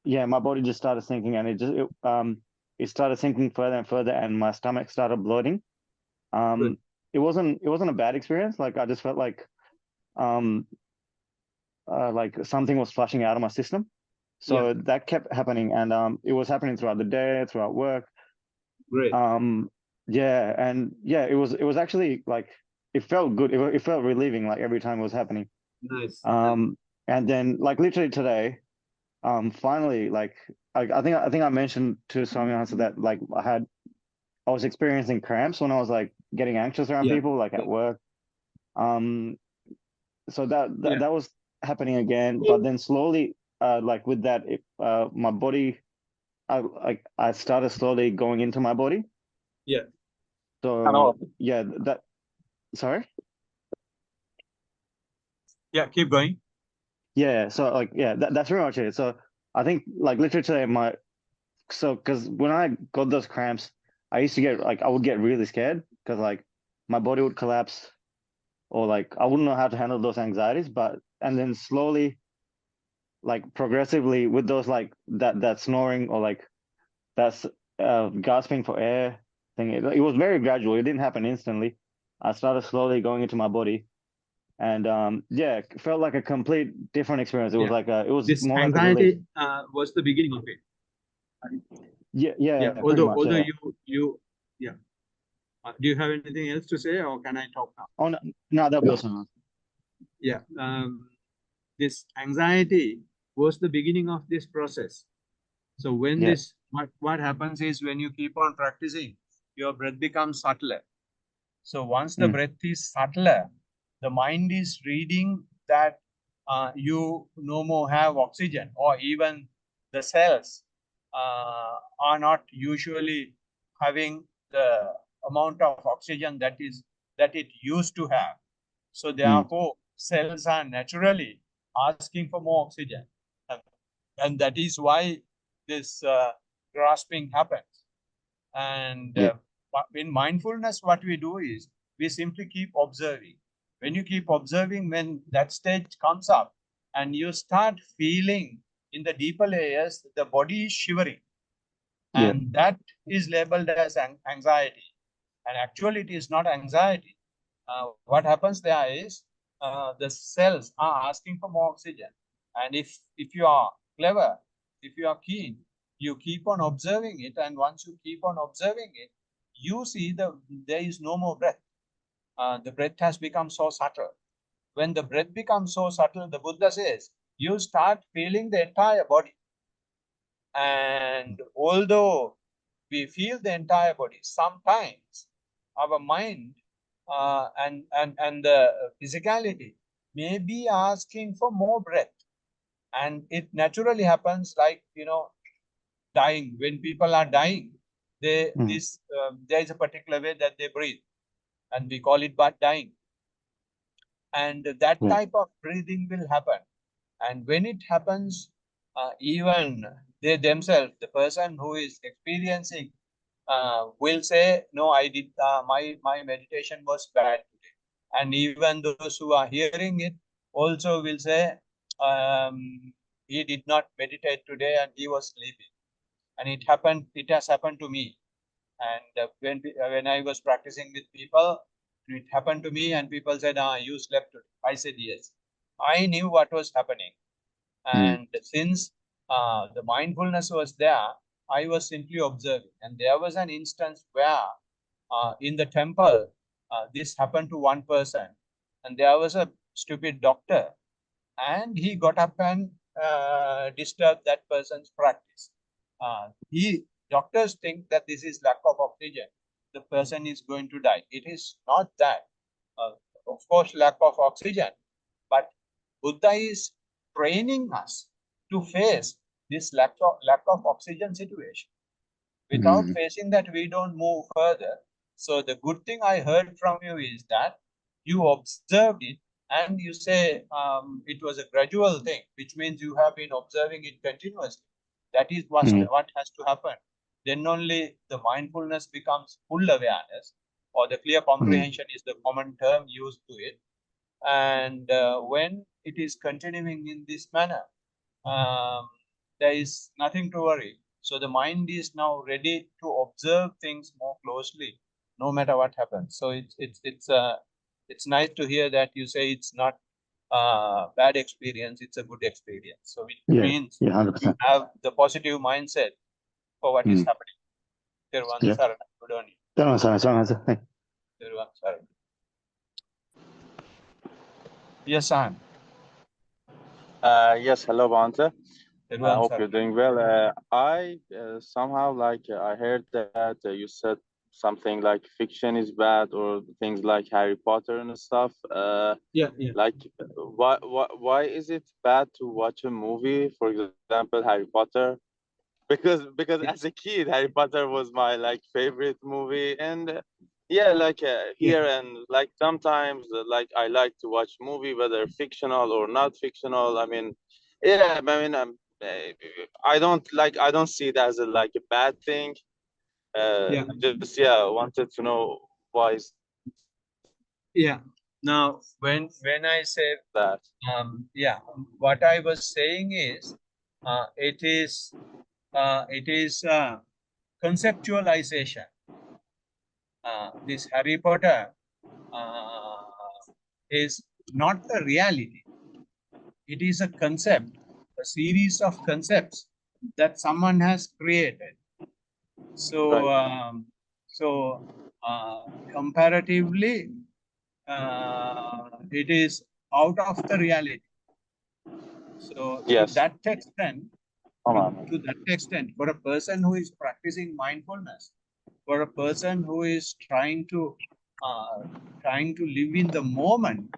Yeah, my body just started sinking, and it started sinking further and further, and my stomach started bloating.
Good.
It wasn't a bad experience. Like I just felt like something was flushing out of my system. So that kept happening, and it was happening throughout the day, throughout work.
Great.
Yeah, and yeah, it was actually like it felt good. It felt relieving like every time it was happening.
Nice.
And then like literally today, finally like I think I mentioned to Swami Hansa that like I was experiencing cramps when I was like getting anxious around
Yeah.
people like at work. Um, so
Yeah.
that was happening again, but then slowly, like with that, my body, I started slowly going into my body.
Yeah.
So yeah, that sorry.
Yeah. Keep going.
Yeah, so like yeah, that's pretty much it. So I think like literally today, because when I got those cramps, I used to get like I would get really scared because like my body would collapse or like I wouldn't know how to handle those anxieties. But and then slowly, like progressively with those like that snoring or like that's gasping for air thing, it was very gradual. It didn't happen instantly. I started slowly going into my body, and yeah, it felt like a complete different experience. It was
Yeah.
like it was
This
more like a relief.
anxiety was the beginning of it.
Yeah,
Yeah.
pretty much.
Although
Yeah.
you yeah. Do you have anything else to say, or can I talk now?
Oh no, no, that'll be awesome.
Yeah. This anxiety was the beginning of this process. So when
Yeah.
what happens is when you keep on practicing, your breath becomes subtler. So once the
Mm,
breath is subtler, the mind is reading that you no more have oxygen, or even the cells are not usually having the amount of oxygen that it used to have. So
mm,
therefore, cells are naturally asking for more oxygen, and that is why this grasping happens. And
yeah.
in mindfulness, what we do is we simply keep observing. When you keep observing, when that stage comes up and you start feeling in the deeper layers, the body is shivering.
Yeah.
And that is labeled as anxiety. And actually, it is not anxiety. What happens there is the cells are asking for more oxygen. And if you are clever, if you are keen, you keep on observing it. And once you keep on observing it, you see there is no more breath. The breath has become so subtle. When the breath becomes so subtle, the Buddha says, you start feeling the entire body. And although we feel the entire body, sometimes our mind and the physicality may be asking for more breath. And it naturally happens like, dying. When people are dying,
Mm,
there is a particular way that they breathe, and we call it but dying. And that
yeah.
type of breathing will happen. And when it happens, even they themselves, the person who is experiencing, will say, "No, I did. My meditation was bad today." And even those who are hearing it also will say, "He did not meditate today, and he was sleeping." And it happened. It has happened to me. And when I was practicing with people, it happened to me, and people said, "Ah, you slept today." I said, "Yes." I knew what was happening.
Mm,
And since the mindfulness was there, I was simply observing. And there was an instance where in the temple, this happened to one person. And there was a stupid doctor, and he got up and disturbed that person's practice. Doctors think that this is lack of oxygen. The person is going to die. It is not that. Of course, lack of oxygen, but Buddha is training us to face this lack of oxygen situation. Without
mm,
facing that, we don't move further. So the good thing I heard from you is that you observed it, and you say it was a gradual thing, which means you have been observing it continuously. That is
mm,
what has to happen. Then only the mindfulness becomes full awareness, or the clear
mm,
comprehension is the common term used to it. And when it is continuing in this manner, um, there is nothing to worry. So the mind is now ready to observe things more closely, no matter what happens. So it's nice to hear that you say it's not bad experience; it's a good experience. So it
yeah.
means
Yeah.
you
100%.
have the positive mindset for what is
Mm,
happening. Thiruvan
Yeah.
Saranai. Good on you.
Thank
Thiruvan Saranai. Yes, Sam.
Yes, hello, Bante. I
Thiruvan
hope you're
Saranai.
doing well. I somehow I heard that you said something like fiction is bad or things like Harry Potter and stuff.
Yeah.
Like why is it bad to watch a movie, for example, Harry Potter? Because as a kid, Harry Potter was my favorite movie, and here and sometimes I like to watch movie whether fictional or not fictional. I mean, I don't see it as a bad thing.
Yeah.
Just wanted to know why is
Yeah. Now, when I say
that.
what I was saying is, it is conceptualization. This Harry Potter uh, is not the reality. It is a concept, a series of concepts that someone has created. So,
Right.
comparatively, it is out of the reality. So, to
Yes.
that extent,
Come on.
to that extent, for a person who is practicing mindfulness, for a person who is trying to live in the moment,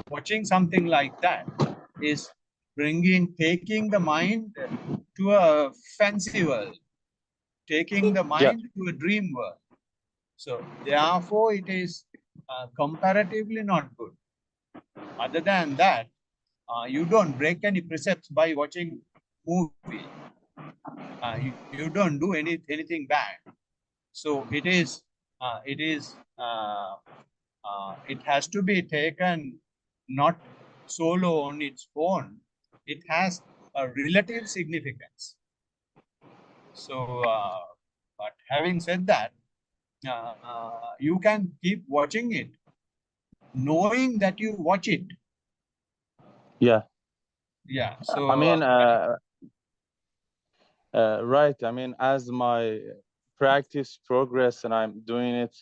watching something like that is taking the mind to a fancy world, taking the
Yeah.
mind to a dream world. So therefore, it is comparatively not good. Other than that, you don't break any precepts by watching movie. You don't do anything bad. So it has to be taken not solo on its own. It has a relative significance. So, but having said that, you can keep watching it, knowing that you watch it.
Yeah.
Yeah. So,
I mean, right. I mean, as my practice progress and I'm doing it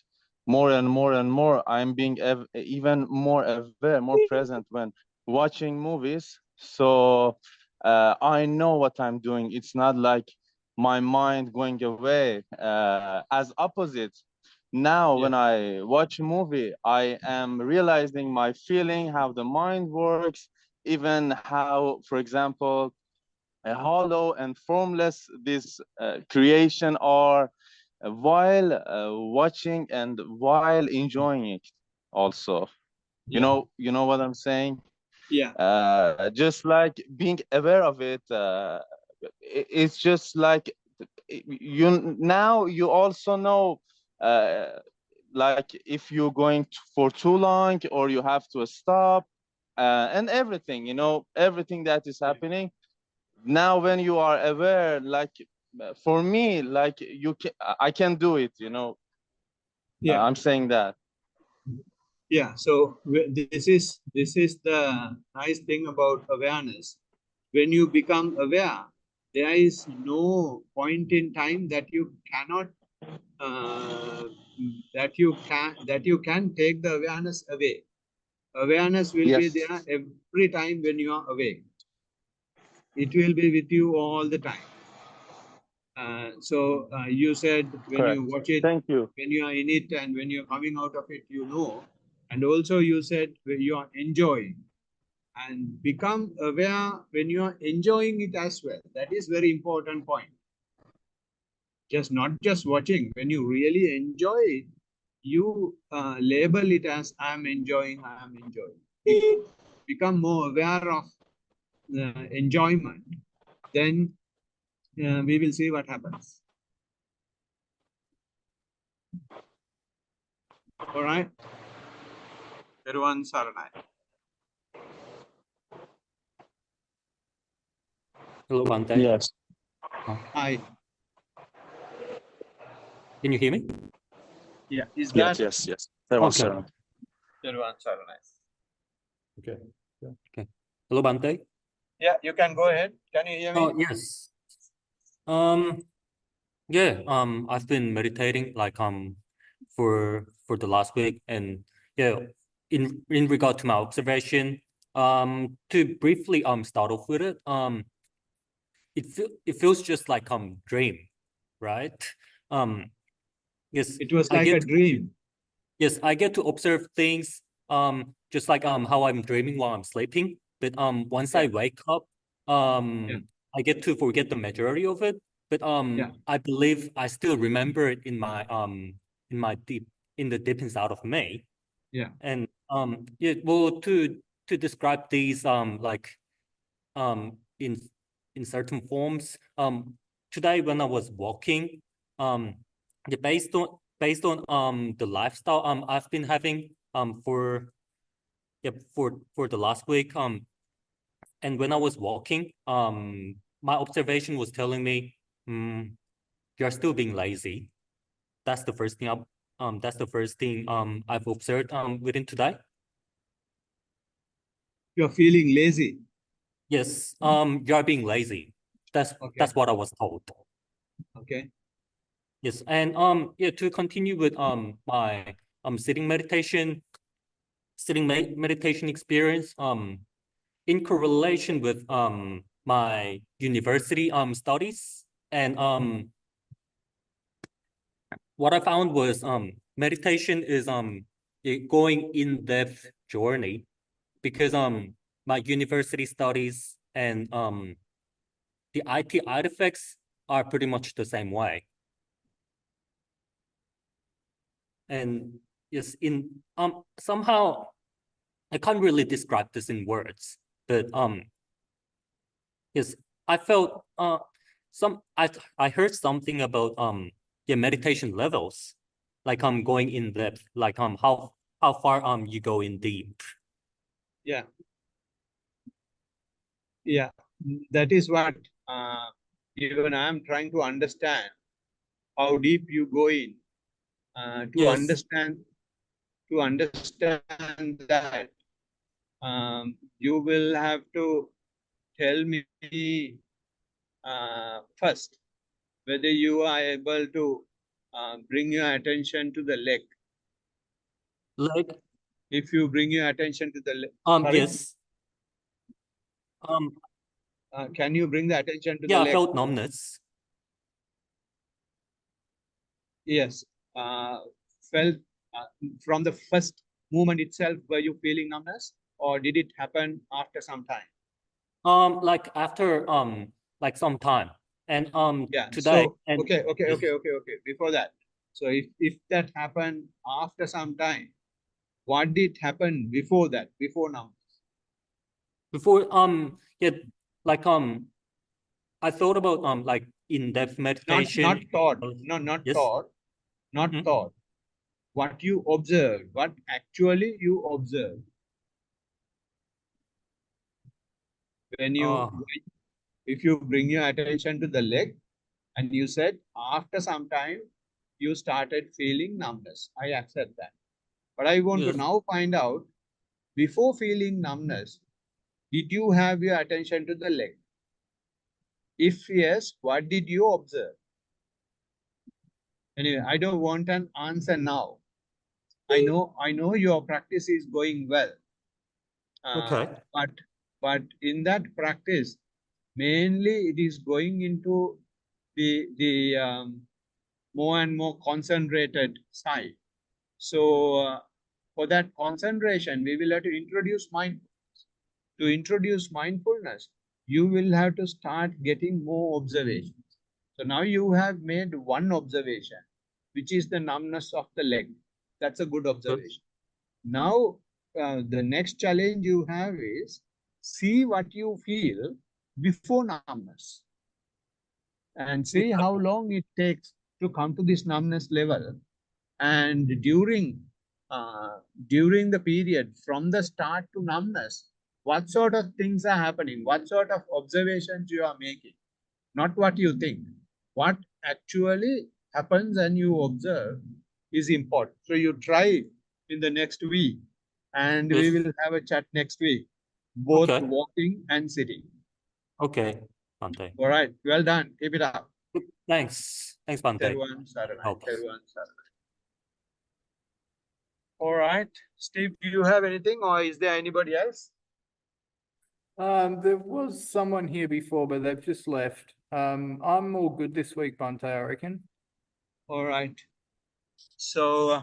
more and more and more, I'm being even more aware, more present when watching movies. So I know what I'm doing. It's not like my mind going away. As opposite, now when I watch a movie, I am realizing my feeling, how the mind works, even how, for example, hollow and formless this creation are while watching and while enjoying it also.
yeah.
You know what I'm saying?
Yeah.
Just like being aware of it, it's just like you also know like if you're going for too long or you have to stop, and everything, everything that is happening now when you are aware, for me, I can do it.
Yeah.
I'm saying that.
Yeah. So this is the nice thing about awareness. When you become aware, there is no point in time that you cannot that you can take the awareness away. Awareness will be
Yes.
there every time when you are awake. It will be with you all the time. So you said when
Correct.
you watch it,
Thank you.
when you are in it, and when you're coming out of it, you know. And also you said when you are enjoying, and become aware when you are enjoying it as well. That is very important point. Just not just watching. When you really enjoy it, you label it as I am enjoying. Become more aware of the enjoyment. Then we will see what happens. All right. Thiruvan Saranai.
Hello, Bante.
Yes.
Hi.
Can you hear me?
Yeah. Is
Yes.
that
Yes.
Okay.
Thiruvan Saranai?
Okay. Hello, Bante.
Yeah, you can go ahead. Can you hear me?
Oh, yes. Yeah, I've been meditating like for the last week, and yeah, in regard to my observation, to briefly start off with it, it feels just like dream, right? Um, yes,
It was
I
like a
get
dream.
yes, I get to observe things just like how I'm dreaming while I'm sleeping. But once I
Yeah.
wake up,
Yeah.
I get to forget the majority of it. But
Yeah.
I believe I still remember it in my the deep inside of me.
Yeah.
And yeah, well, to describe these like um in certain forms, today when I was walking, um yeah, based on the lifestyle I've been having for yeah for the last week, and when I was walking, my observation was telling me, you're still being lazy. That's the first thing I've observed within today.
You're feeling lazy.
Yes, you're being lazy.
Okay.
That's what I was told.
Okay.
Yes, and yeah, to continue with my sitting meditation experience, in correlation with my university studies, and what I found was meditation is going in-depth journey, because my university studies and the IT artifacts are pretty much the same way. And yes, in somehow I can't really describe this in words, but yes, I felt I heard something about yeah, meditation levels, like going in depth, like how far you go in deep.
Yeah. Yeah. That is what even I'm trying to understand how deep you go in to
Yes.
understand that you will have to tell me first whether you are able to bring your attention to the leg.
Like
If you bring your attention to the leg, sorry?
yes.
Can you bring the attention to the
Yeah, I
leg?
felt numbness.
Yes. Felt from the first movement itself, were you feeling numbness, or did it happen after some time?
Like after like some time, and
Yeah.
today,
So
and
okay.
yes,
Before that, so if that happened after some time, what did happen before that? Before numbness?
before yeah, like I thought about like in-depth
Not
meditation.
thought. No, not
Yes.
thought. Not
Mhm.
thought. What you observed. What actually you observed. When you, if you bring your attention to the leg, and you said after some time you started feeling numbness. I accept that. But I want to
Yes.
now find out, before feeling numbness, did you have your attention to the leg? If yes, what did you observe? Anyway, I don't want an answer now. I know your practice is going well.
Okay.
But in that practice, mainly it is going into the more and more concentrated side. So for that concentration, we will have to introduce mindfulness. To introduce mindfulness, you will have to start getting more observations. So now you have made one observation, which is the numbness of the leg. That's a good observation. Now, the next challenge you have is see what you feel before numbness, and see how long it takes to come to this numbness level. And during the period from the start to numbness, what sort of things are happening? What sort of observations you are making? Not what you think. What actually happens and you observe is important. So you try in the next week, and we
Yes.
will have a chat next week, both
Okay.
walking and sitting.
Okay. Bante.
All right. Well done. Keep it up.
Thanks. Thanks, Bante.
Teruvan Saranai.
Help us.
Teruvan Saranai. All right, Steve, do you have anything or is there anybody else?
There was someone here before, but they've just left. I'm all good this week, Bante, I reckon.
All right. So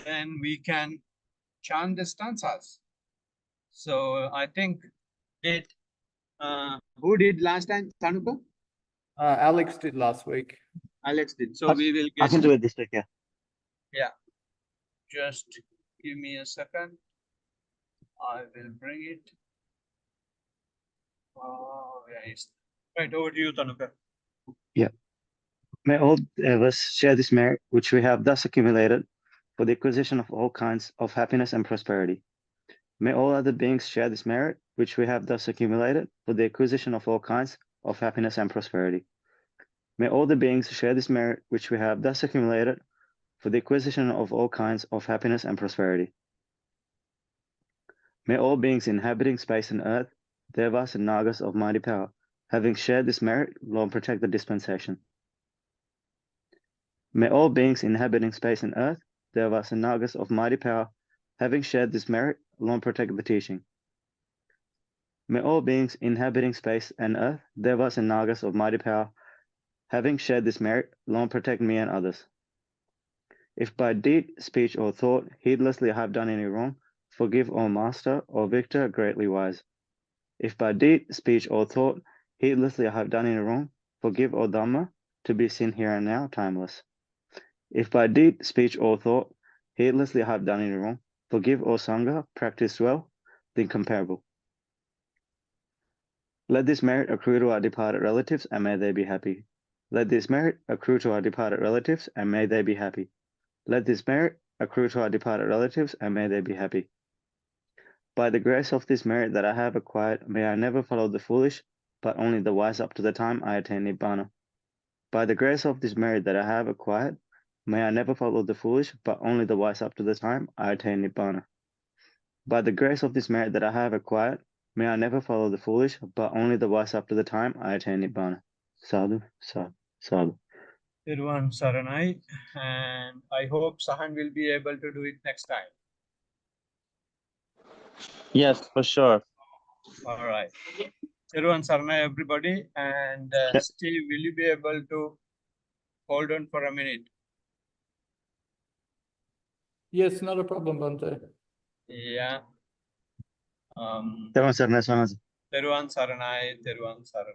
then we can chant the stanzas. So I think who did last time? Tanuka?
Alex did last week.
Alex did. So we will
I
get
can do it this week. Yeah.
just give me a second. I will bring it. Oh, yes. Right, over to you, Tanuka.
May all of us share this merit which we have thus accumulated for the acquisition of all kinds of happiness and prosperity. May all other beings share this merit which we have thus accumulated for the acquisition of all kinds of happiness and prosperity. May all the beings share this merit which we have thus accumulated for the acquisition of all kinds of happiness and prosperity. May all beings inhabiting space and earth, devas and nagas of mighty power, having shared this merit, long protect the dispensation. May all beings inhabiting space and earth, devas and nagas of mighty power, having shared this merit, long protect the teaching. May all beings inhabiting space and earth, devas and nagas of mighty power, having shared this merit, long protect me and others. If by deed, speech, or thought heedlessly I have done any wrong, forgive, O Master, O Victor, greatly wise. If by deed, speech, or thought heedlessly I have done any wrong, forgive, O Dhamma, to be seen here and now, timeless. If by deed, speech, or thought heedlessly I have done any wrong, forgive, O Sangha, practice well, the incomparable. Let this merit accrue to our departed relatives, and may they be happy. Let this merit accrue to our departed relatives, and may they be happy. Let this merit accrue to our departed relatives, and may they be happy. By the grace of this merit that I have acquired, may I never follow the foolish, but only the wise up to the time I attain Nibbana. By the grace of this merit that I have acquired, may I never follow the foolish, but only the wise up to the time I attain Nibbana. By the grace of this merit that I have acquired, may I never follow the foolish, but only the wise up to the time I attain Nibbana. Sadhu, sadhu, sadhu.
Teruvan Saranai. And I hope Sahan will be able to do it next time.
Yes, for sure.
All right. Teruvan Saranai, everybody. And
Yep.
Steve, will you be able to hold on for a minute?
Yes, not a problem, Bante.
Yeah.
Teruvan Saranai, Swamiji.
Teruvan Saranai, Teruvan Saranai.